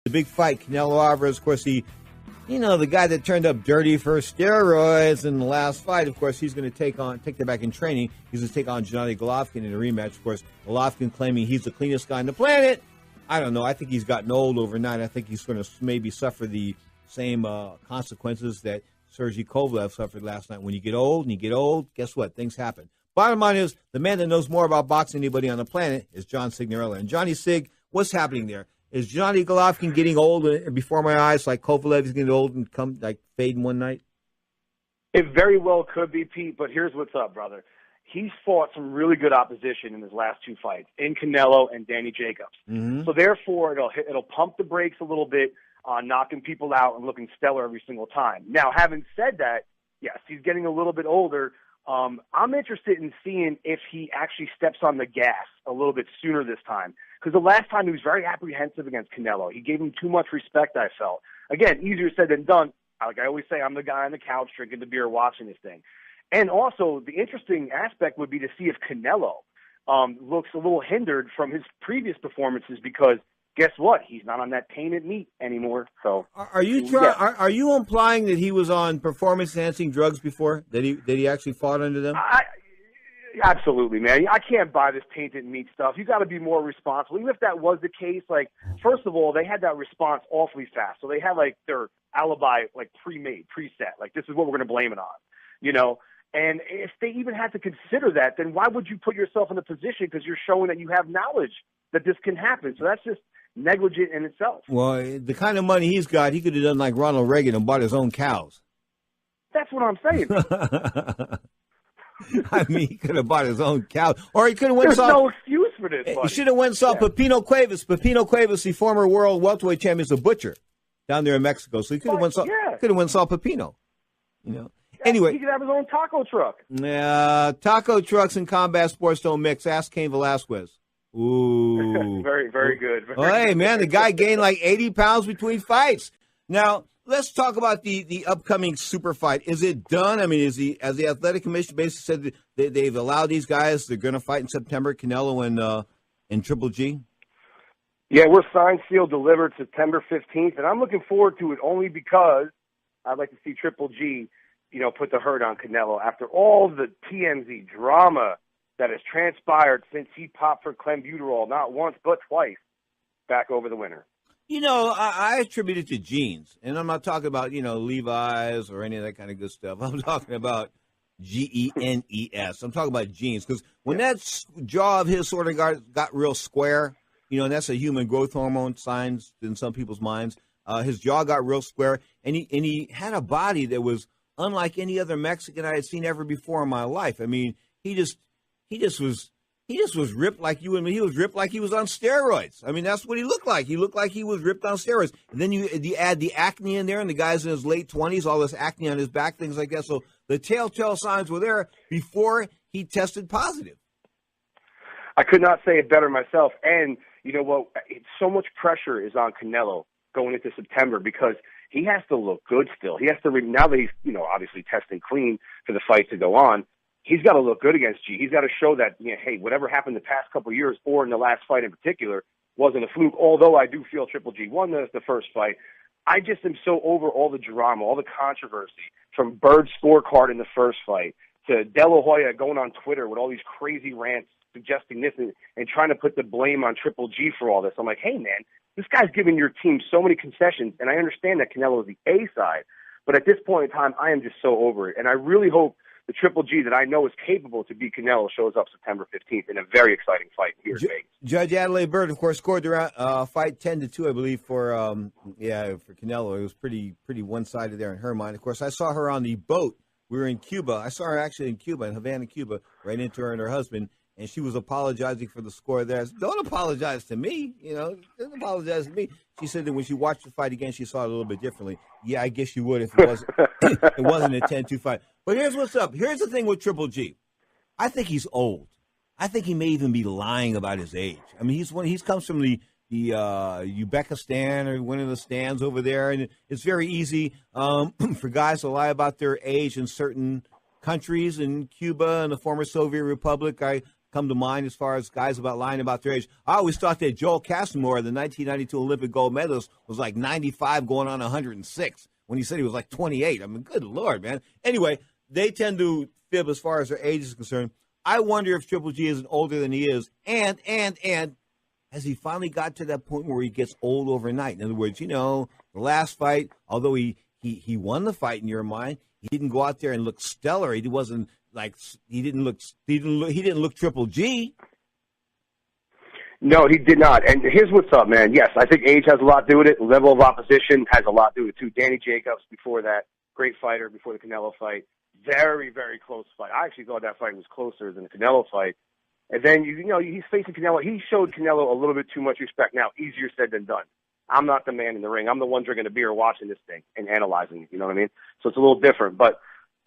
The big fight, Canelo Alvarez, of course, the guy that turned up dirty for steroids in the last fight. Of course, he's going to take that back in training. He's going to take on Johnny Golovkin in a rematch. Of course, Golovkin claiming he's the cleanest guy on the planet. I don't know. I think he's gotten old overnight. I think he's going to maybe suffer the same consequences that Sergey Kovalev suffered last night. When you get old, guess what? Things happen. Bottom line is, the man that knows more about boxing than anybody on the planet is John Signorella. And Johnny Sig, what's happening there? Is Johnny Golovkin getting old before my eyes, like Kovalev is getting old and fading one night? It very well could be, Pete, but here's what's up, brother. He's fought some really good opposition in his last two fights, in Canelo and Danny Jacobs. Mm-hmm. So therefore, it'll pump the brakes a little bit on knocking people out and looking stellar every single time. Now, having said that, yes, he's getting a little bit older. I'm interested in seeing if he actually steps on the gas a little bit sooner this time. Because the last time he was very apprehensive against Canelo. He gave him too much respect, I felt. Again, easier said than done. Like I always say, I'm the guy on the couch drinking the beer watching this thing. And also, the interesting aspect would be to see if Canelo looks a little hindered from his previous performances because guess what? He's not on that tainted meat anymore. So, are you implying that he was on performance-enhancing drugs before? That he actually fought under them? Absolutely, man. I can't buy this tainted meat stuff. You got to be more responsible. Even if that was the case, first of all, they had that response awfully fast. So they had their alibi pre-made, preset. This is what we're going to blame it on, And if they even had to consider that, then why would you put yourself in a position because you're showing that you have knowledge that this can happen? So that's just negligent in itself. Well, the kind of money he's got, he could have done like Ronald Reagan and bought his own cows. That's what I'm saying. I mean, he could have bought his own cow, or he could have went. There's no excuse for this. Buddy. He should have went and saw Pepino Cuevas. Pepino Cuevas, the former world welterweight champion, is a butcher down there in Mexico. So he could have went and saw Pepino. Anyway, he could have his own taco truck. Taco trucks and combat sports don't mix. Ask Cain Velasquez. Ooh, very, very good. Hey, man, the guy gained 80 pounds between fights. Now, let's talk about the upcoming super fight. Is it done? I mean, as the athletic commission basically said they've allowed these guys, they're going to fight in September, Canelo and Triple G? Yeah, we're signed, sealed, delivered September 15th, and I'm looking forward to it only because I'd like to see Triple G, put the hurt on Canelo after all the TMZ drama that has transpired since he popped for clenbuterol not once but twice back over the winter. I attribute it to genes, and I'm not talking about, Levi's or any of that kind of good stuff. I'm talking about Genes. I'm talking about genes, because when that jaw of his sort of got real square, and that's a human growth hormone signs in some people's minds, his jaw got real square, and he had a body that was unlike any other Mexican I had seen ever before in my life. I mean, he just was ripped like you and me. He was ripped like he was on steroids. I mean, that's what he looked like. He looked like he was ripped on steroids. And then you add the acne in there, and the guy's in his late 20s, all this acne on his back, things like that. So the telltale signs were there before he tested positive. I could not say it better myself. And you know what? So much pressure is on Canelo going into September because he has to look good still. He has to, now that he's, obviously testing clean for the fight to go on, he's got to look good against G. He's got to show that, hey, whatever happened the past couple of years or in the last fight in particular wasn't a fluke, although I do feel Triple G won the first fight. I just am so over all the drama, all the controversy, from Bird's scorecard in the first fight to De La Hoya going on Twitter with all these crazy rants suggesting this and trying to put the blame on Triple G for all this. I'm like, hey, man, this guy's giving your team so many concessions, and I understand that Canelo is the A side, but at this point in time, I am just so over it, and I really hope the Triple G that I know is capable to beat Canelo shows up September 15th in a very exciting fight here in Vegas. Judge Adelaide Bird, of course, scored the fight 10-2, I believe, for Canelo. It was pretty one-sided there in her mind. Of course, I saw her on the boat. We were in Cuba. I saw her actually in Cuba, in Havana, Cuba, right into her and her husband, and she was apologizing for the score there. I said, don't apologize to me, don't apologize to me. She said that when she watched the fight again, she saw it a little bit differently. Yeah, I guess you would if it wasn't a 10-2 fight. But here's what's up. Here's the thing with Triple G. I think he's old. I think he may even be lying about his age. I mean, he comes from the Uzbekistan or one of the stands over there, and it's very easy for guys to lie about their age in certain countries, in Cuba and the former Soviet Republic. I come to mind as far as guys about lying about their age? I always thought that Joel Casimir, the 1992 Olympic gold medalist, was like 95 going on 106 when he said he was like 28. I mean, good Lord, man. Anyway, they tend to fib as far as their age is concerned. I wonder if Triple G isn't older than he is, and has he finally got to that point where he gets old overnight? In other words, the last fight, although he won the fight in your mind, he didn't go out there and look stellar. He wasn't like he didn't look Triple G. No, he did not. And here's what's up, man. Yes, I think age has a lot to do with it. Level of opposition has a lot to do with it too. Danny Jacobs, before that, great fighter before the Canelo fight. Very, very close fight. I actually thought that fight was closer than the Canelo fight. And then, he's facing Canelo. He showed Canelo a little bit too much respect. Now, easier said than done. I'm not the man in the ring. I'm the one drinking a beer watching this thing and analyzing it. You know what I mean? So it's a little different. But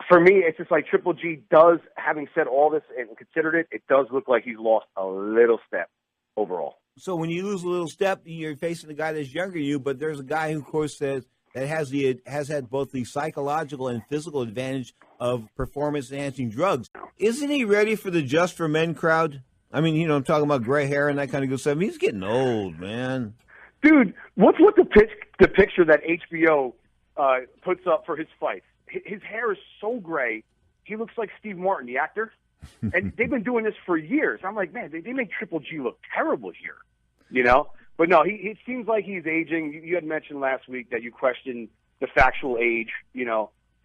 for me, it's just like Triple G does, having said all this and considered it, it does look like he's lost a little step overall. So when you lose a little step, you're facing a guy that's younger than you, but there's a guy who, of course, says that has had both the psychological and physical advantage of performance-enhancing drugs. Isn't he ready for the Just for Men crowd? I mean, I'm talking about gray hair and that kind of good stuff. I mean, he's getting old, man. Dude, what's with the picture that HBO puts up for his fights? His hair is so gray, he looks like Steve Martin, the actor. And they've been doing this for years. I'm like, man, they make Triple G look terrible here, But no, it seems like he's aging. You had mentioned last week that you questioned the factual age,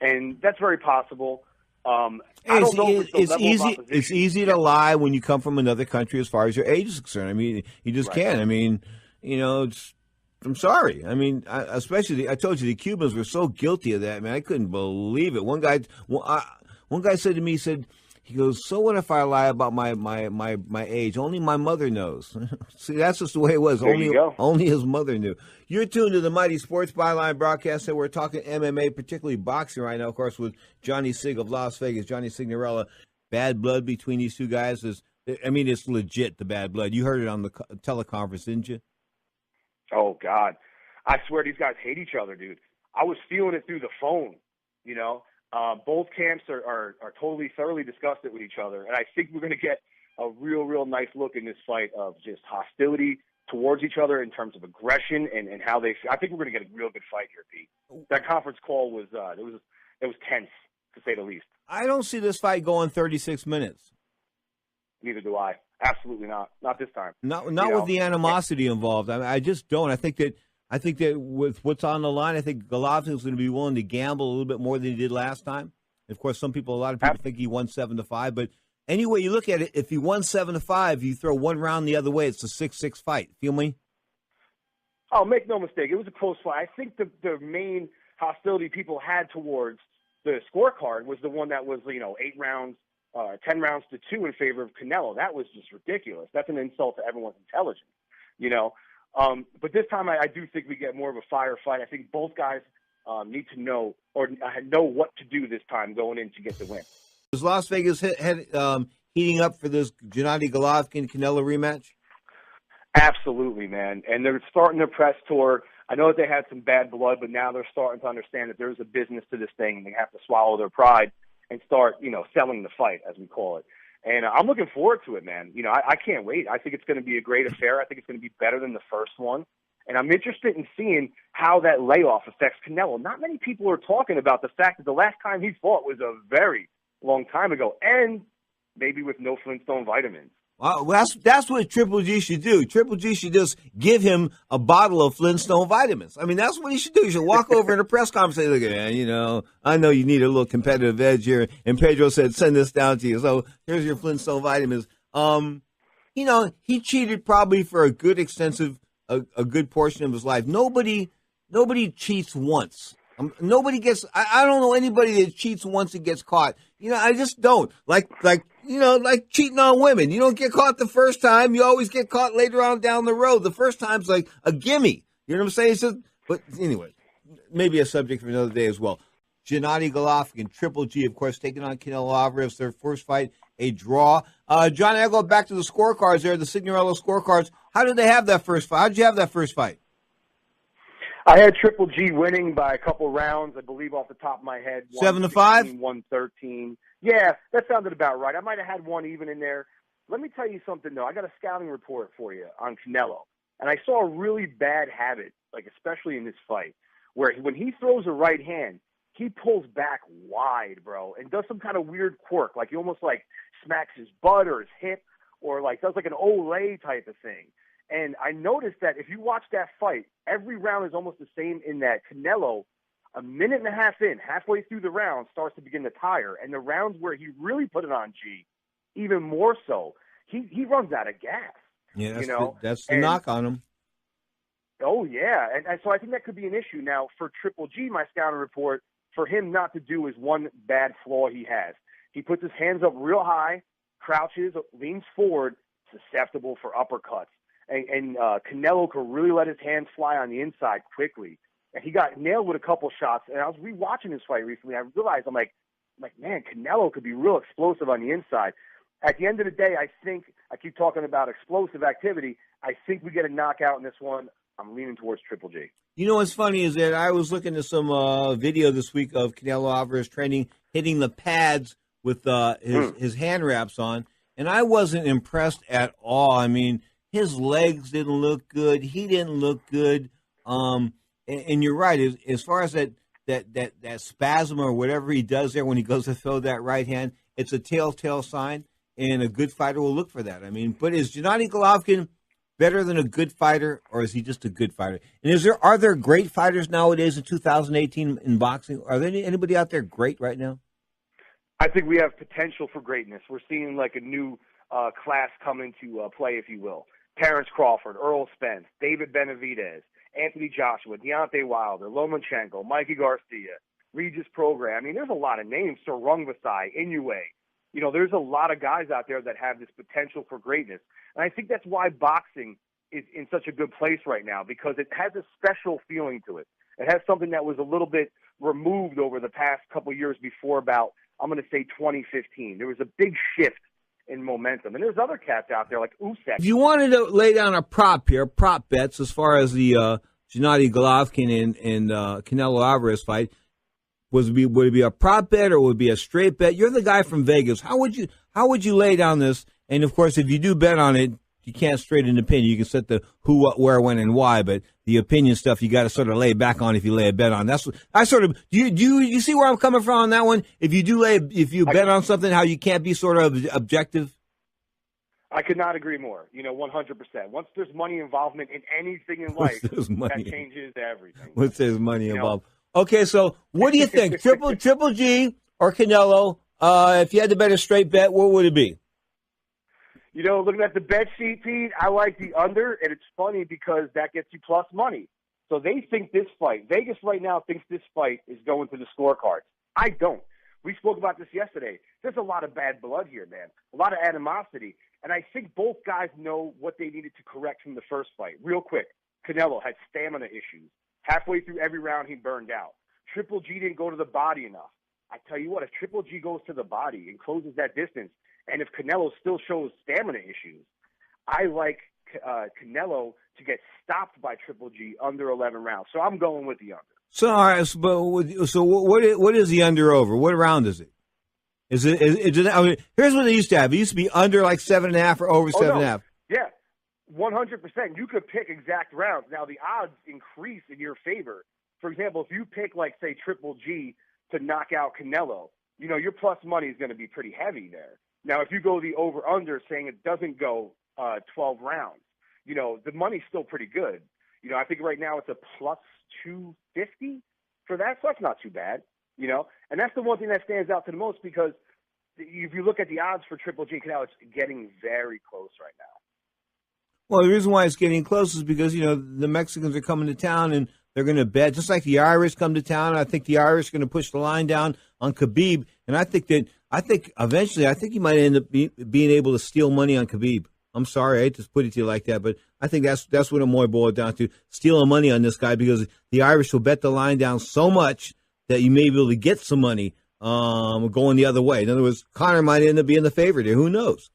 and that's very possible. I don't know if it's easy to lie when you come from another country as far as your age is concerned. I mean, you just can't. I mean, I'm sorry. I mean, especially I told you the Cubans were so guilty of that, man. I couldn't believe it. One guy said to me, he goes, so what if I lie about my age? Only my mother knows. See, that's just the way it was. Only his mother knew. You're tuned to the Mighty Sports Byline broadcast, and we're talking MMA, particularly boxing right now, of course, with Johnny Sig of Las Vegas, Johnny Signorella. Bad blood between these two guys it's legit, the bad blood. You heard it on the teleconference, didn't you? Oh, God. I swear these guys hate each other, dude. I was feeling it through the phone, Both camps are totally, thoroughly discussed it with each other. And I think we're going to get a real nice look in this fight of just hostility towards each other in terms of aggression and how they – I think we're going to get a real good fight here, Pete. That conference call was it was tense, to say the least. I don't see this fight going 36 minutes. Neither do I. Absolutely not. Not this time. Not with the animosity involved. I mean, I just don't. I think that with what's on the line, I think Golovkin's going to be willing to gamble a little bit more than he did last time. Of course, a lot of people think he won 7-5, but anyway you look at it, if he won 7-5, you throw one round the other way, it's a 6-6 fight. Feel me? Oh, make no mistake, it was a close fight. I think the main hostility people had towards the scorecard was the one that was 8 rounds, 10 rounds to 2 in favor of Canelo. That was just ridiculous. That's an insult to everyone's intelligence, But this time, I do think we get more of a fire fight. I think both guys need to know what to do this time going in to get the win. Is Las Vegas heating up for this Gennady Golovkin-Canelo rematch? Absolutely, man. And they're starting their press tour. I know that they had some bad blood, but now they're starting to understand that there's a business to this thing, and they have to swallow their pride and start, selling the fight, as we call it. And I'm looking forward to it, man. I can't wait. I think it's going to be a great affair. I think it's going to be better than the first one. And I'm interested in seeing how that layoff affects Canelo. Not many people are talking about the fact that the last time he fought was a very long time ago, and maybe with no Flintstone vitamins. Well, that's what Triple G should do. Triple G should just give him a bottle of Flintstone vitamins. I mean, that's what he should do. He should walk over in a press conference and say, look, man, I know you need a little competitive edge here. And Pedro said, send this down to you. So here's your Flintstone vitamins. He cheated probably for a good good portion of his life. Nobody cheats once. Nobody gets. I don't know anybody that cheats once and gets caught. I just don't. Like cheating on women. You don't get caught the first time. You always get caught later on down the road. The first time's like a gimme. You know what I'm saying? But anyway, maybe a subject for another day as well. Gennady Golovkin, Triple G, of course, taking on Canelo Alvarez. Their first fight, a draw. Johnny, I'll go back to the scorecards there, the Signorella scorecards. How did they have that first fight? How did you have that first fight? I had Triple G winning by a couple rounds, I believe, off the top of my head. 7-5? 113. Yeah, that sounded about right. I might have had one even in there. Let me tell you something, though. I got a scouting report for you on Canelo. And I saw a really bad habit, like especially in this fight, where when he throws a right hand, he pulls back wide, bro, and does some kind of weird quirk. Like he almost like smacks his butt or his hip or like does like an Olay type of thing. And I noticed that if you watch that fight, every round is almost the same in that Canelo, a minute and a half in, halfway through the round, starts to begin to tire. And the rounds where he really put it on G, even more so, he runs out of gas. Yeah, that's the and, knock on him. Oh, yeah. And so I think that could be an issue. Now, for Triple G, my scouting report, for him not to do is one bad flaw he has. He puts his hands up real high, crouches, leans forward, susceptible for uppercuts. And Canelo could really let his hands fly on the inside quickly. And he got nailed with a couple shots. And I was rewatching this fight recently. I realized, I'm like, man, Canelo could be real explosive on the inside. At the end of the day, I think, I keep talking about explosive activity, I think we get a knockout in this one. I'm leaning towards Triple G. You know what's funny is that I was looking at some video this week of Canelo Alvarez training, hitting the pads with his hand wraps on, and I wasn't impressed at all. I mean, his legs didn't look good. He didn't look good. And you're right. As far as that spasm or whatever he does there when he goes to throw that right hand, it's a telltale sign, and a good fighter will look for that. I mean, but is Gennady Golovkin better than a good fighter, or is he just a good fighter? And are there great fighters nowadays in 2018 in boxing? Are there anybody out there great right now? I think we have potential for greatness. We're seeing like a new class come into play, if you will. Terrence Crawford, Earl Spence, David Benavidez, Anthony Joshua, Deontay Wilder, Lomachenko, Mikey Garcia, Regis Prograis. I mean, there's a lot of names. Sarung Vasai, Inoue. You know, there's a lot of guys out there that have this potential for greatness. And I think that's why boxing is in such a good place right now, because it has a special feeling to it. It has something that was a little bit removed over the past couple of years before about, I'm going to say 2015. There was a big shift in momentum. And there's other cats out there like Usyk. If you wanted to lay down a prop bets as far as the Gennady Golovkin and Canelo Alvarez fight, would it be a prop bet or would it be a straight bet? You're the guy from Vegas. How would you lay down this? And of course, if you do bet on it, you can't straight an opinion. You can set the who, what, where, when, and why, but the opinion stuff you got to sort of lay back on if you lay a bet on. That's what I sort of. Do you see where I'm coming from on that one? If you bet on something, how you can't be sort of objective. I could not agree more. 100%. Once there's money involvement in anything in life, that changes everything. Once there's money involved. Okay, so what do you think? Triple G or Canelo? If you had to bet a straight bet, what would it be? Looking at the bet sheet, Pete, I like the under, and it's funny because that gets you plus money. So they think this fight, Vegas right now thinks this fight is going to the scorecards. I don't. We spoke about this yesterday. There's a lot of bad blood here, man. A lot of animosity. And I think both guys know what they needed to correct from the first fight. Real quick, Canelo had stamina issues. Halfway through every round, he burned out. Triple G didn't go to the body enough. I tell you what, if Triple G goes to the body and closes that distance, and if Canelo still shows stamina issues, I like Canelo to get stopped by Triple G under 11 rounds. So I'm going with the under. So, all right, so what is the under over? What round is it? Is it? I mean, here's what they used to have. It used to be under like 7.5 or over 7.5. Yeah, 100%. You could pick exact rounds. Now the odds increase in your favor. For example, if you pick like say Triple G to knock out Canelo, your plus money is going to be pretty heavy there. Now, if you go the over-under saying it doesn't go 12 rounds, the money's still pretty good. I think right now it's a plus 250 for that, so that's not too bad, And that's the one thing that stands out to the most because if you look at the odds for Triple G and Canelo, it's getting very close right now. Well, the reason why it's getting close is because, the Mexicans are coming to town and they're going to bet, just like the Irish come to town. I think the Irish are going to push the line down on Khabib. And I think eventually he might end up being able to steal money on Khabib. I'm sorry, I hate to put it to you like that, but I think that's what it more boils down to, stealing money on this guy because the Irish will bet the line down so much that you may be able to get some money going the other way. In other words, Conor might end up being the favorite here. Who knows?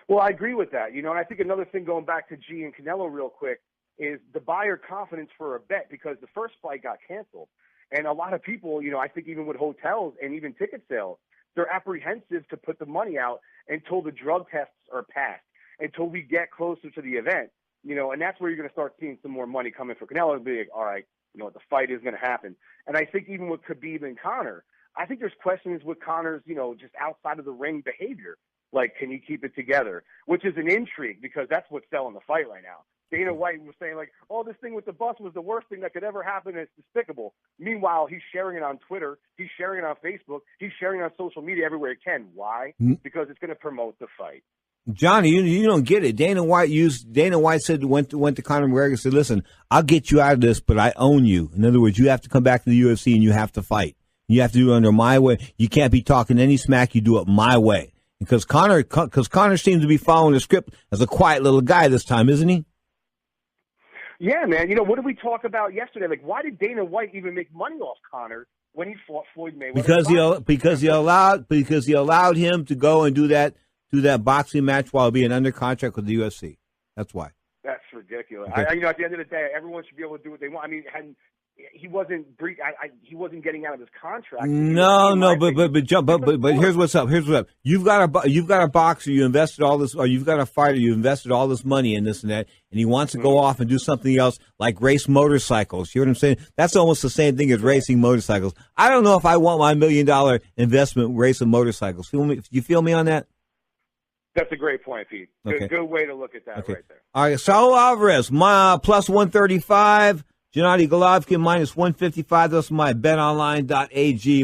Well, I agree with that. And I think another thing going back to G and Canelo real quick is the buyer confidence for a bet because the first fight got canceled. And a lot of people, I think even with hotels and even ticket sales, they're apprehensive to put the money out until the drug tests are passed, until we get closer to the event, and that's where you're going to start seeing some more money coming for Canelo. It'll be like, all right, what, the fight is going to happen. And I think even with Khabib and Conor, I think there's questions with Conor's, just outside of the ring behavior. Like, can he keep it together? Which is an intrigue because that's what's selling the fight right now. Dana White was saying, like, oh, this thing with the bus was the worst thing that could ever happen, and it's despicable. Meanwhile, he's sharing it on Twitter. He's sharing it on Facebook. He's sharing it on social media everywhere he can. Why? Because it's going to promote the fight. Johnny, you don't get it. Dana White said went to Conor McGregor and said, listen, I'll get you out of this, but I own you. In other words, you have to come back to the UFC and you have to fight. You have to do it under my way. You can't be talking any smack. You do it my way. Because Conor seems to be following the script as a quiet little guy this time, isn't he? Yeah, man. What did we talk about yesterday? Like, why did Dana White even make money off Conor when he fought Floyd Mayweather? Because he allowed him to go and do that boxing match while being under contract with the UFC. That's why. That's ridiculous. Okay. At the end of the day, everyone should be able to do what they want. I mean, he wasn't getting out of his contract. But here's what's up. You've got a boxer. You invested all this, or you've got a fighter. You invested all this money in this and that, and he wants to go off and do something else, like race motorcycles. You know what I'm saying? That's almost the same thing as racing motorcycles. I don't know if I want my $1 million investment racing motorcycles. You feel me on that? That's a great point, Pete. Good way to look at that right there. All right, Saul Alvarez, plus 135. Gennady Golovkin, minus 155. That's my betonline.ag,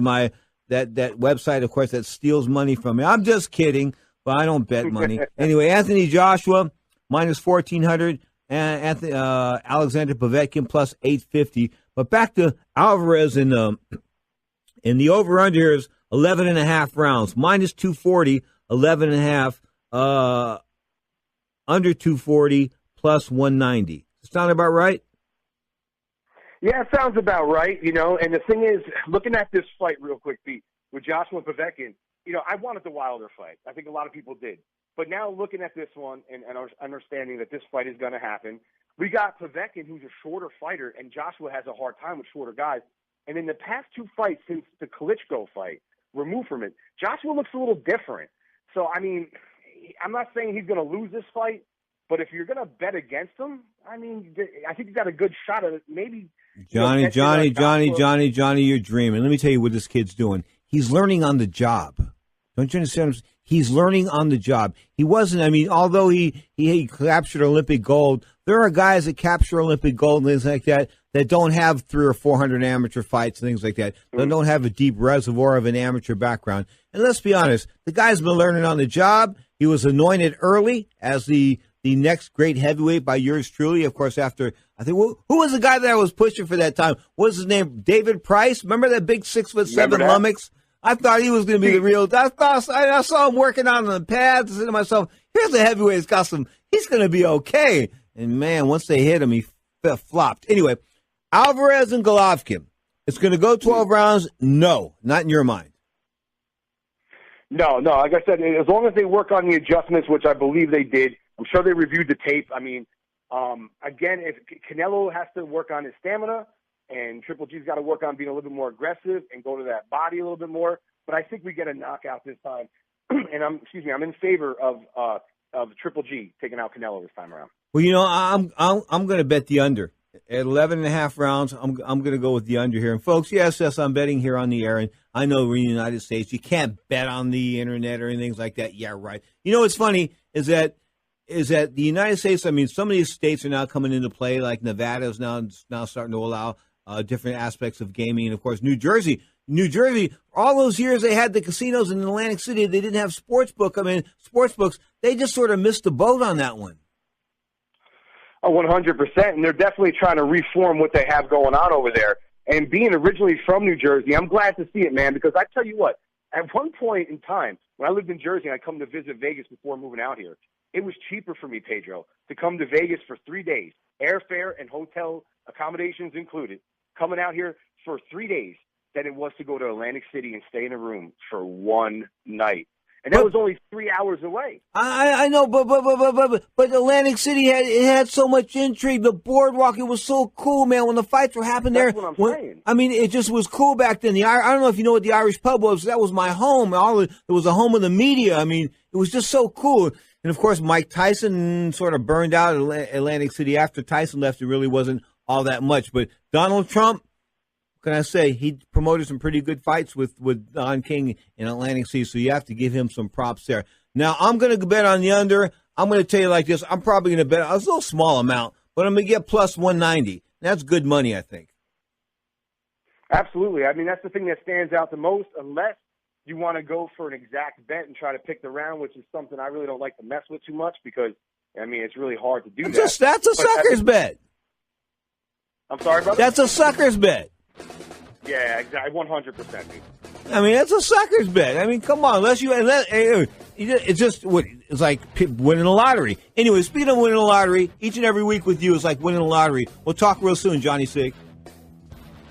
that website, of course, that steals money from me. I'm just kidding, but I don't bet money. Anyway, Anthony Joshua, minus 1,400. And Alexander Povetkin, plus 850. But back to Alvarez in the over-under here is 11.5 rounds. Minus 240, 11.5. Under 240, plus 190. Does that sound about right? Yeah, it sounds about right, and the thing is, looking at this fight real quick, Pete, with Joshua and Povetkin, I wanted the Wilder fight. I think a lot of people did. But now looking at this one and understanding that this fight is going to happen, we got Povetkin, who's a shorter fighter, and Joshua has a hard time with shorter guys. And in the past two fights since the Klitschko fight, removed from it, Joshua looks a little different. So, I mean, I'm not saying he's going to lose this fight, but if you're going to bet against him, I mean, I think he's got a good shot at it. Maybe Johnny, you're dreaming. Let me tell you what this kid's doing. He's learning on the job. Don't you understand? He's learning on the job. He wasn't, although he captured Olympic gold, there are guys that capture Olympic gold and things like that don't have 300 or 400 amateur fights and things like that. They don't have a deep reservoir of an amateur background. And let's be honest, the guy's been learning on the job. He was anointed early as the next great heavyweight by yours truly. Of course, after, I think, who was the guy that I was pushing for that time? What was his name? David Price? Remember that big 6'7" lummox? I thought he was going to be the real. I saw him working out on the pads. I said to myself, here's a heavyweight that's got some, he's going to be okay. And man, once they hit him, he flopped. Anyway, Alvarez and Golovkin. It's going to go 12 rounds? No, not in your mind. No. Like I said, as long as they work on the adjustments, which I believe they did, I'm sure they reviewed the tape. I mean, again, if Canelo has to work on his stamina, and Triple G's got to work on being a little bit more aggressive and go to that body a little bit more. But I think we get a knockout this time, and I'm in favor of Triple G taking out Canelo this time around. Well, I'm going to bet the under at 11.5 rounds. I'm going to go with the under here. And folks, yes, I'm betting here on the air, and I know we're in the United States. You can't bet on the internet or anything like that. Yeah, right. What's funny is that the United States, some of these states are now coming into play, like Nevada is now starting to allow different aspects of gaming. And, of course, New Jersey, all those years they had the casinos in Atlantic City. They didn't have sports books. They just sort of missed the boat on that one. 100%. And they're definitely trying to reform what they have going on over there. And being originally from New Jersey, I'm glad to see it, man, because I tell you what, at one point in time, when I lived in Jersey and I come to visit Vegas before moving out here, it was cheaper for me, Pedro, to come to Vegas for 3 days, airfare and hotel accommodations included, coming out here for 3 days than it was to go to Atlantic City and stay in a room for one night. And that was only 3 hours away. I know, but Atlantic City had so much intrigue. The boardwalk, it was so cool, man. When the fights were happening there, That's what I'm saying. I mean, it just was cool back then. I don't know if you know what the Irish pub was. That was my home. It was a home of the media. I mean, it was just so cool. And of course, Mike Tyson sort of burned out Atlantic City after Tyson left. It really wasn't all that much. But Donald Trump, what can I say? He promoted some pretty good fights with Don King in Atlantic City, so you have to give him some props there. Now, I'm going to bet on the under. I'm going to tell you like this. I'm probably going to bet a little small amount, but I'm going to get plus 190. That's good money, I think. Absolutely. I mean, that's the thing that stands out the most, unless you want to go for an exact bet and try to pick the round, which is something I really don't like to mess with too much because, I mean, it's really hard to do that. That's a sucker's bet. I'm sorry, brother? That's a sucker's bet. Yeah, exactly. 100%, dude. I mean, that's a sucker's bet. I mean, come on. It's just it's like winning a lottery. Anyway, speaking of winning a lottery, each and every week with you is like winning a lottery. We'll talk real soon, Johnny Sig.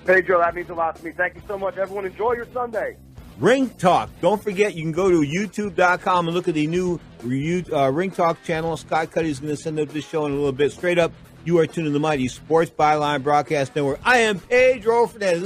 Pedro, that means a lot to me. Thank you so much, everyone. Enjoy your Sunday. Ring Talk. Don't forget, you can go to YouTube.com and look at the new Ring Talk channel. Scott Cuddy is going to send up this show in a little bit. Straight up, you are tuned to the Mighty Sports Byline Broadcast Network. I am Pedro Fernandez.